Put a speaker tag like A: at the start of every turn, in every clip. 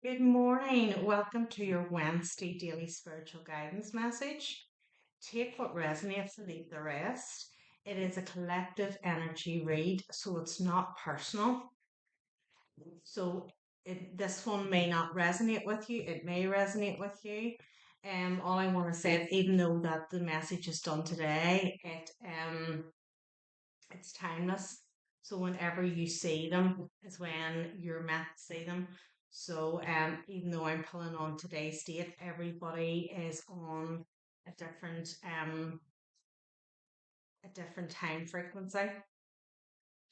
A: Good morning. Welcome to your Wednesday daily spiritual guidance message. Take what resonates and leave the rest. It is a collective energy read, so it's not personal. So this one may not resonate with you. It may resonate with you. All I want to say is, even though that the message is done today, it's timeless. So whenever you see them is when you're meant to see them. So even though I'm pulling on today's date, everybody is on a different time frequency.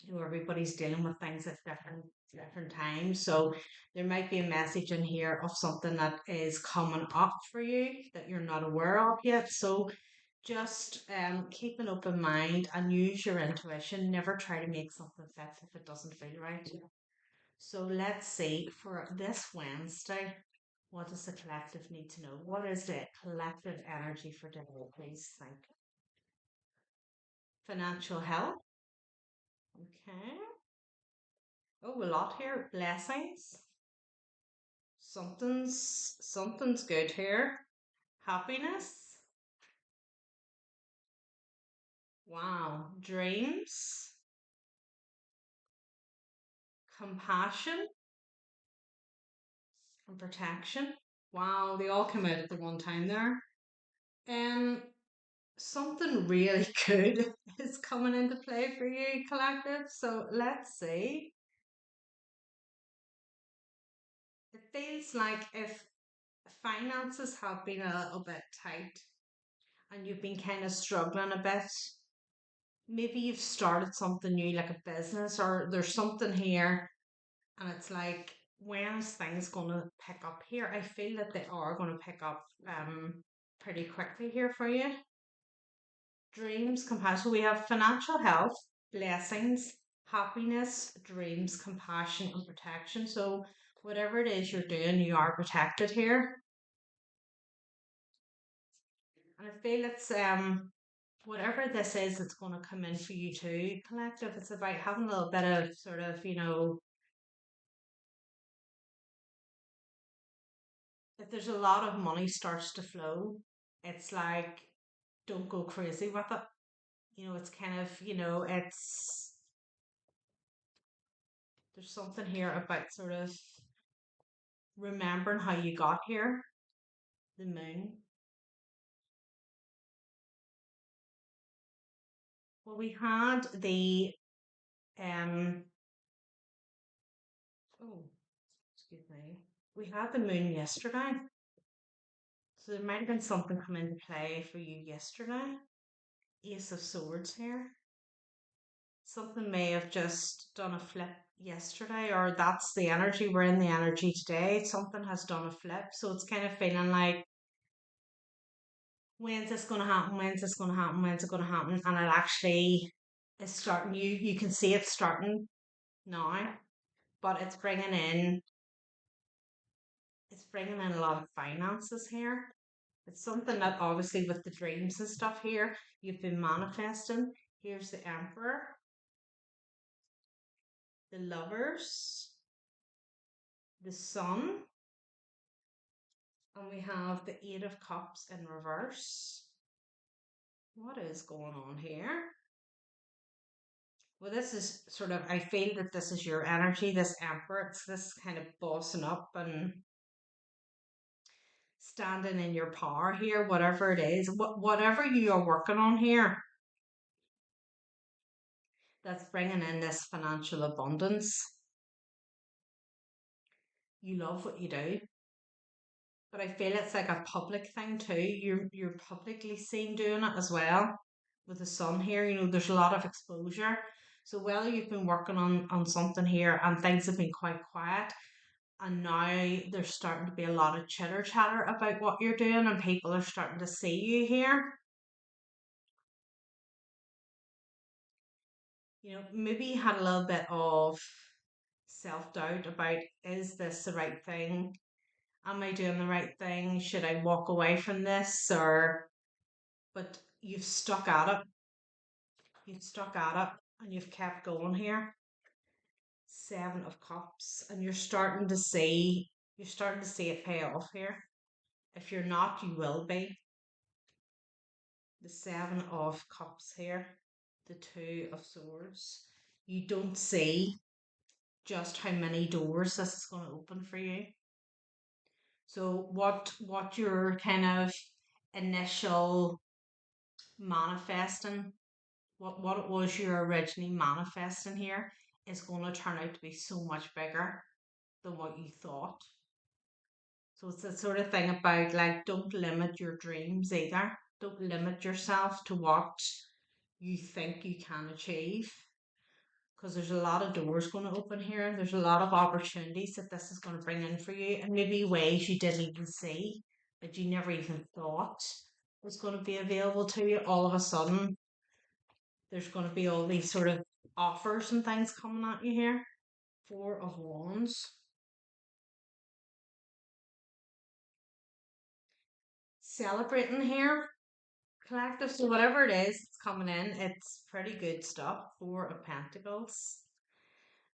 A: Everybody's dealing with things at different times. So there might be a message in here of something that is coming up for you that you're not aware of yet. So just keep an open mind and use your intuition. Never try to make something fit if it doesn't feel right. So let's see for this Wednesday, what does the collective need to know? What is the collective energy for today? Please think. Financial health. Okay. Oh, a lot here. Blessings. Something's good here. Happiness. Wow. Dreams. Compassion and protection. Wow, they all come out at the one time there. Um, Something really good is coming into play for you, collective. So let's see. It feels like if finances have been a little bit tight and you've been kind of struggling a bit, maybe you've started something new like a business or there's something here and it's like, when is things going to pick up here? I feel that they are going to pick up pretty quickly here for you. Dreams, compassion. We have financial health, blessings, happiness, dreams, compassion, and protection. So, whatever it is you're doing, you are protected here. And I feel it's whatever this is, it's going to come in for you too, collective. It's about having a little bit of sort of, if there's a lot of money starts to flow, it's like don't go crazy with it. It's kind of, it's there's something here about sort of remembering how you got here, the moon. Well, we had the um oh, excuse me. We had the moon yesterday. So there might have been something come into play for you yesterday. Ace of Swords here. Something may have just done a flip yesterday, or that's the energy. We're in the energy today. Something has done a flip. So it's kind of feeling like, when's this going to happen? When's this going to happen? When's it going to happen? And it actually is starting. You can see it starting now, but it's bringing in a lot of finances here. It's something that obviously with the dreams and stuff here, you've been manifesting. Here's the Emperor, the Lovers, the Sun, and we have the Eight of Cups in reverse. What is going on here? Well, this is sort of, I feel that this is your energy, this Emperor. It's this kind of bossing up and standing in your power here, whatever it is, whatever you are working on here, that's bringing in this financial abundance. You love what you do, but I feel it's like a public thing too. You're publicly seen doing it as well. With the sun here, there's a lot of exposure. So whether you've been working on something here and things have been quite quiet, and now there's starting to be a lot of chitter chatter about what you're doing, and people are starting to see you here. Maybe you had a little bit of self doubt about, is this the right thing? Am I doing the right thing? Should I walk away from this? But you've stuck at it. You've stuck at it and you've kept going here. Seven of Cups. And you're starting to see, You're starting to see it pay off here. If you're not, you will be. The Seven of Cups here, the Two of Swords. You don't see just how many doors this is going to open for you. So what your kind of initial manifesting, what it was you're originally manifesting here is going to turn out to be so much bigger than what you thought. So it's the sort of thing about like don't limit your dreams either. Don't limit yourself to what you think you can achieve. Because there's a lot of doors going to open here. There's a lot of opportunities that this is going to bring in for you, and maybe ways you didn't even see that you never even thought was going to be available to you. All of a sudden, there's going to be all these sort of offers and things coming at you here. Four of Wands. Celebrating here, collective. So whatever it is, it's coming in. It's pretty good stuff. Four of Pentacles.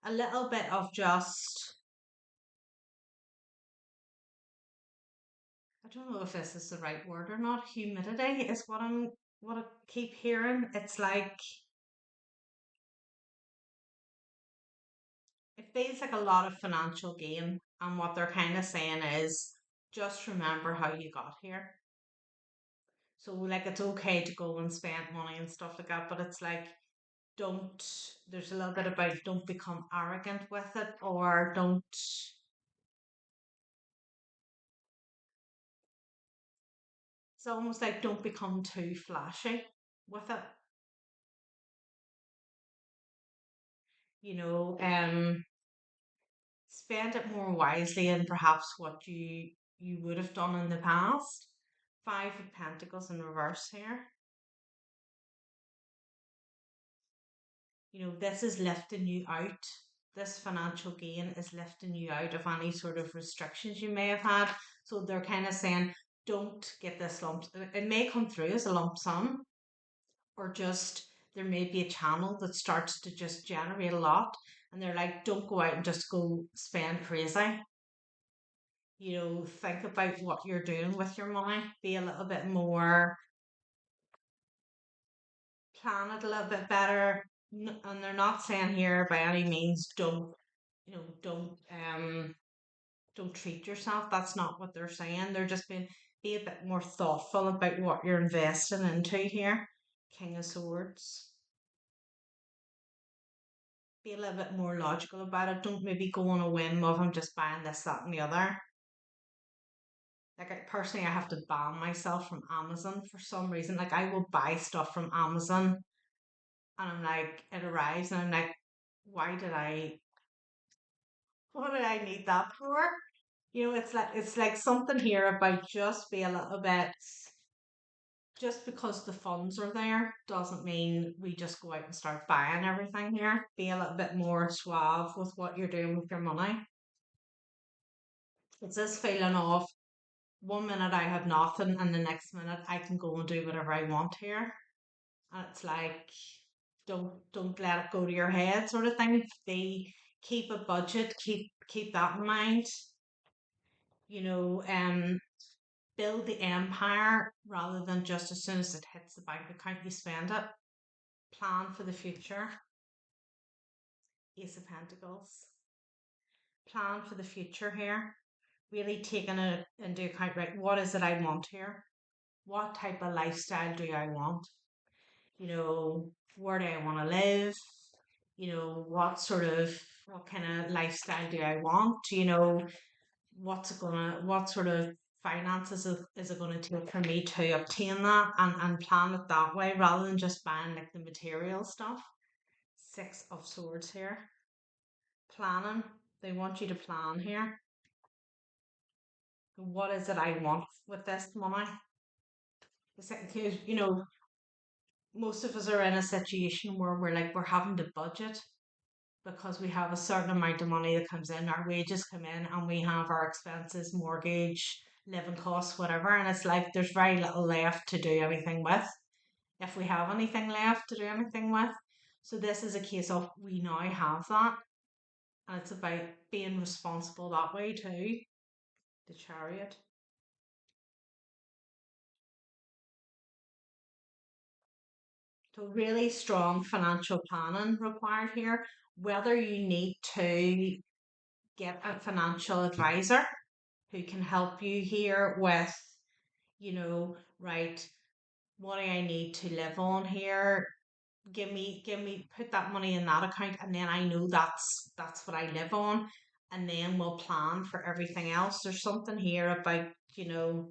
A: A little bit of just, I don't know if this is the right word or not. Humidity is what I keep hearing. It's like it feels like a lot of financial gain, and what they're kind of saying is just remember how you got here. So like it's okay to go and spend money and stuff like that, but it's like don't, there's a little bit about don't become arrogant with it, or don't, it's almost like don't become too flashy with it. Spend it more wisely than perhaps what you would have done in the past. Five of Pentacles in reverse here. This is lifting you out. This financial gain is lifting you out of any sort of restrictions you may have had. So they're kind of saying, don't get this lump. It may come through as a lump sum, or just there may be a channel that starts to just generate a lot. And they're like, don't go out and just go spend crazy. Think about what you're doing with your money. Be a little bit more, plan it a little bit better. And they're not saying here by any means you know, don't don't treat yourself. That's not what they're saying. They're just being be a bit more thoughtful about what you're investing into here. King of Swords. Be a little bit more logical about it. Don't maybe go on a whim of I'm just buying this, that, and the other. Like personally, I have to ban myself from Amazon for some reason. Like I will buy stuff from Amazon, and I'm like, it arrives, and I'm like, why did I? What did I need that for? It's like something here about just be a little bit. Just because the funds are there doesn't mean we just go out and start buying everything here. Be a little bit more suave with what you're doing with your money. It's this feeling of 1 minute I have nothing, and the next minute I can go and do whatever I want here. And it's like, don't let it go to your head, sort of thing. Keep a budget, keep that in mind. You know, um, build the empire rather than just as soon as it hits the bank account you spend it. Plan for the future. Ace of Pentacles. Plan for the future here. Really taking it into account, right? What is it I want here? What type of lifestyle do I want? Where do I want to live? What kind of lifestyle do I want? What sort of finances is it gonna take for me to obtain that, and plan it that way rather than just buying like the material stuff. Six of Swords here. Planning. They want you to plan here. What is it I want with this money? Because most of us are in a situation where we're having to budget because we have a certain amount of money that comes in, our wages come in, and we have our expenses, mortgage, living costs, whatever, and it's like there's very little left to do anything with, if we have anything left to do anything with. So this is a case of we now have that, and it's about being responsible that way too. the Chariot. So really strong financial planning required here. Whether you need to get a financial advisor who can help you here with, right, what do I need to live on here? Give me, put that money in that account, and then I know that's what I live on, and then we'll plan for everything else. There's something here about, you know,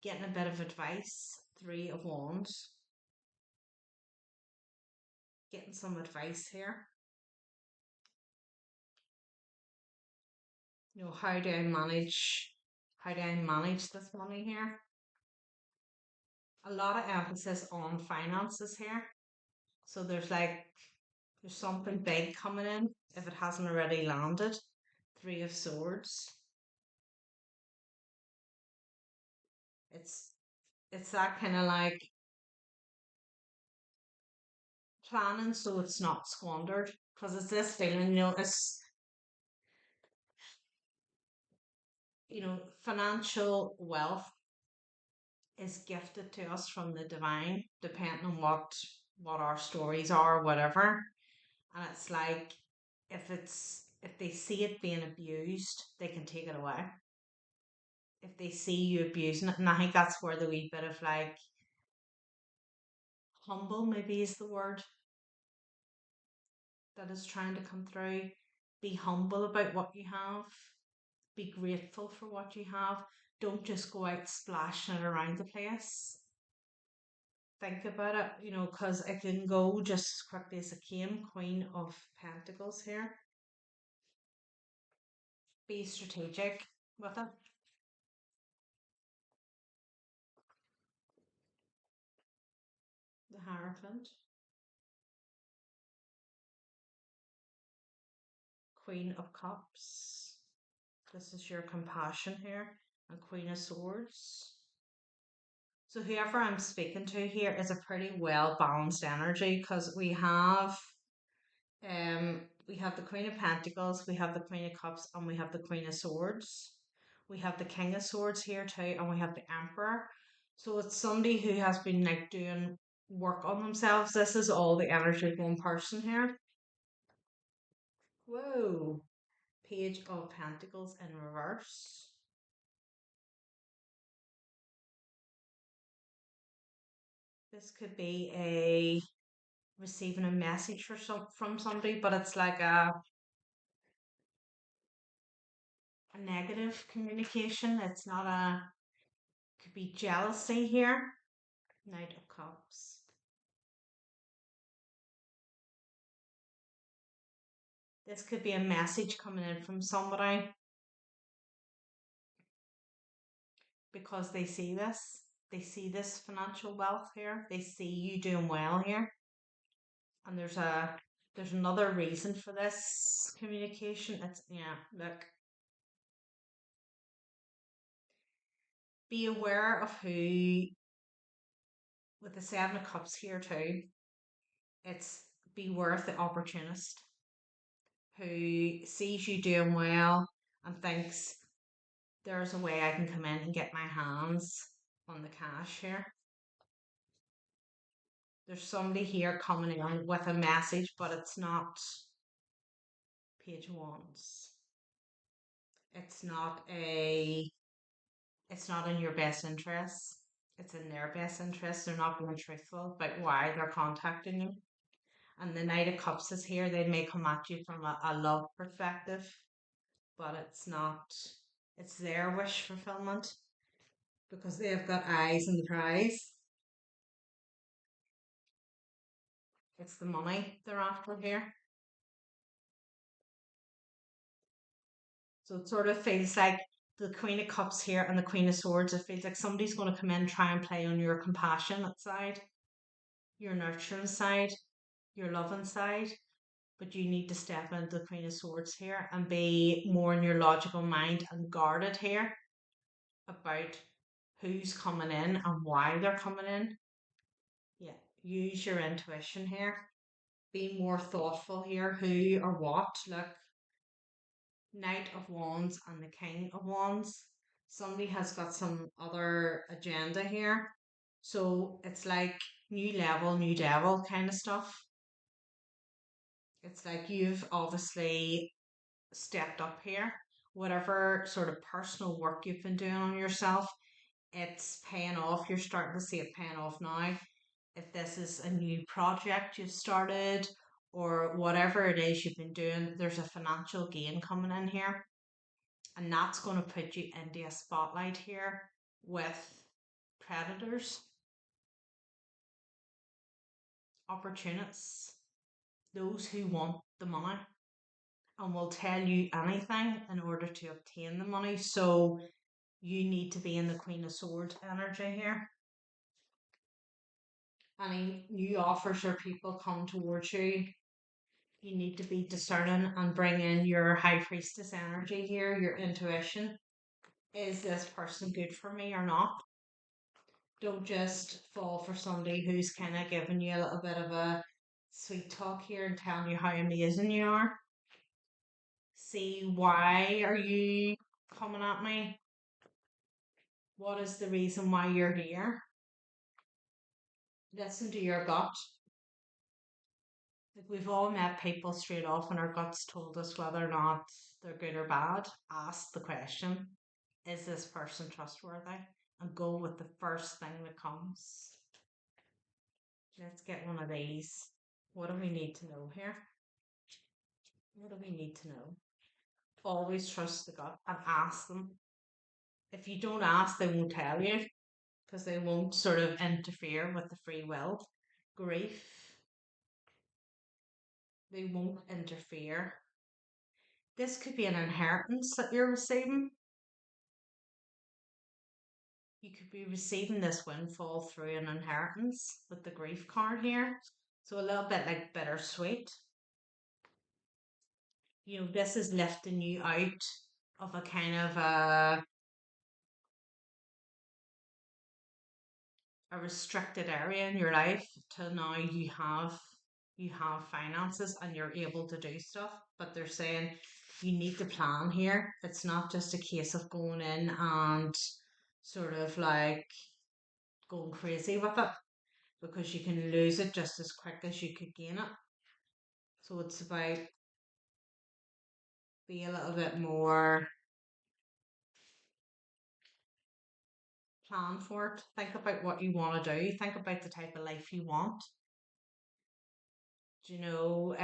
A: getting a bit of advice. Three of Wands, getting some advice here. How do I manage this money here? A lot of emphasis on finances here. So there's something big coming in if it hasn't already landed. Three of Swords. It's it's that kind of like planning so it's not squandered, because it's this feeling, financial wealth is gifted to us from the divine, depending on what our stories are, whatever. And it's like, if they see it being abused, they can take it away. If they see you abusing it, and I think that's where the wee bit of like humble maybe is the word that is trying to come through. Be humble about what you have. Be grateful for what you have. Don't just go out splashing it around the place. Think about it, because it can go just as quickly as it came. Queen of Pentacles here. Be strategic with it. The Hierophant. Queen of Cups. This is your compassion here. And Queen of Swords. So whoever I'm speaking to here is a pretty well balanced energy, because we have the Queen of Pentacles, we have the Queen of Cups, and we have the Queen of Swords. We have the King of Swords here too, and we have the Emperor. So it's somebody who has been like doing work on themselves. This is all the energy of one person here. Whoa. Page of Pentacles in reverse. This could be a receiving a message from somebody, but it's like a negative communication. It's not could be jealousy here. Knight of Cups. This could be a message coming in from somebody because they see this. They see this financial wealth here. They see you doing well here. And there's another reason for this communication. It's, yeah, look. Be aware of who, with the Seven of Cups here too, it's beware of the opportunist who sees you doing well and thinks there's a way I can come in and get my hands on the cash here. There's somebody here coming in with a message, but it's not Page of Wands. It's not it's not in your best interest. It's in their best interest. They're not being truthful about why they're contacting you. And the Knight of Cups is here. They may come at you from a love perspective, but it's not, it's their wish fulfillment because they've got eyes on the prize. It's the money they're after here. So it sort of feels like the Queen of Cups here and the Queen of Swords. It feels like somebody's going to come in and try and play on your compassionate side, your nurturing side, your loving side. But you need to step into the Queen of Swords here and be more in your logical mind and guarded here about who's coming in and why they're coming in. Yeah, use your intuition here. Be more thoughtful here. Who or what? Look, Knight of Wands and the King of Wands. Somebody has got some other agenda here. So it's like new level, new devil kind of stuff. It's like you've obviously stepped up here. Whatever sort of personal work you've been doing on yourself, it's paying off. You're starting to see it paying off now. If this is a new project you've started or whatever it is you've been doing, there's a financial gain coming in here. And that's going to put you into a spotlight here with predators, opportunists, those who want the money and will tell you anything in order to obtain the money. So you need to be in the Queen of Swords energy here. Any new offers or people come towards you, you need to be discerning and bring in your high priestess energy here, your intuition. Is this person good for me or not? Don't just fall for somebody who's kind of giving you a little bit of a sweet talk here and telling you how amazing you are. See, why are you coming at me? What is the reason why you're here? Listen to your gut. Like we've all met people straight off and our guts told us whether or not they're good or bad. Ask the question, is this person trustworthy? And go with the first thing that comes. Let's get one of these. What do we need to know here? What do we need to know? Always trust the gut and ask them. If you don't ask, they won't tell you because they won't sort of interfere with the free will. Grief, they won't interfere. This could be an inheritance that you're receiving. You could be receiving this windfall through an inheritance with the grief card here. So a little bit like bittersweet. You know, this is lifting you out of a kind of a restricted area in your life till now you have finances and you're able to do stuff, but they're saying you need to plan here. It's not just a case of going in and sort of like going crazy with it because you can lose it just as quick as you could gain it. So it's about be a little bit more plan for it. Think about what you want to do. Think about the type of life you want. Do you know,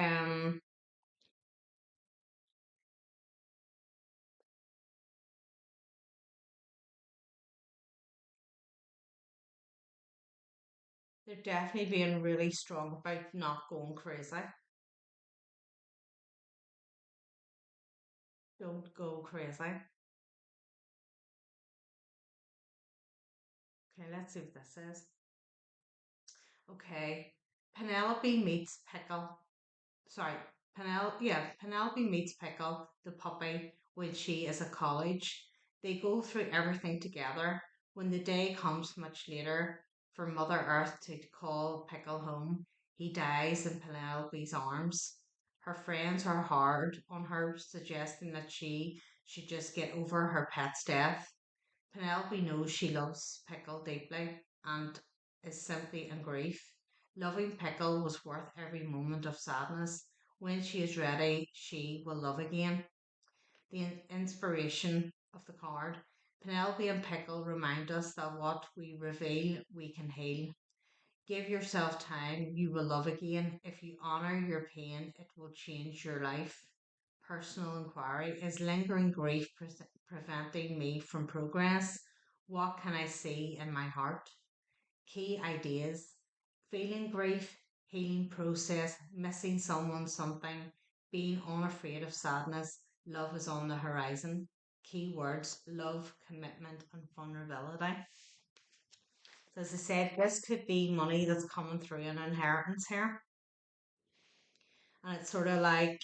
A: they're definitely being really strong about not going crazy. Don't go crazy. Okay, let's see what this says. Okay, Penelope meets Pickle. Sorry, Penelope meets Pickle, the puppy, when she is at college. They go through everything together. When the day comes much later for Mother Earth to call Pickle home, he dies in Penelope's arms. Her friends are hard on her, suggesting that she should just get over her pet's death. Penelope knows she loves Pickle deeply and is simply in grief. Loving Pickle was worth every moment of sadness. When she is ready, she will love again. The inspiration of the card. Penelope and Pickle remind us that what we reveal, we can heal. Give yourself time, you will love again. If you honour your pain, it will change your life. Personal inquiry. Is lingering grief preventing me from progress? What can I see in my heart? Key ideas. Feeling grief, healing process, missing someone, something, being unafraid of sadness, love is on the horizon. Key words love, commitment, and vulnerability. So as I said, this could be money that's coming through an inheritance here. And it's sort of like,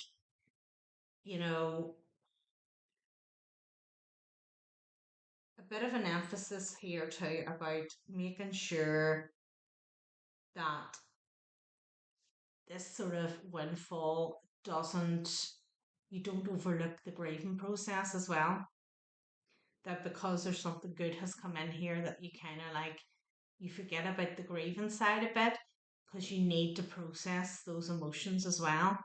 A: you know, a bit of an emphasis here too about making sure that this sort of windfall doesn't, you don't overlook the grieving process as well. that because there's something good has come in here that you kind of like, you forget about the grieving side a bit because you need to process those emotions as well.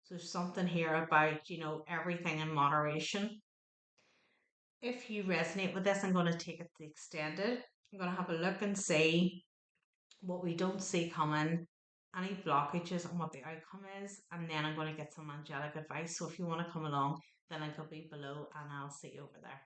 A: So there's something here about, everything in moderation. If you resonate with this, I'm going to take it to the extended. I'm going to have a look and see what we don't see coming, any blockages, and what the outcome is. And then I'm going to get some angelic advice. So if you want to come along, then I could be below and I'll see you over there.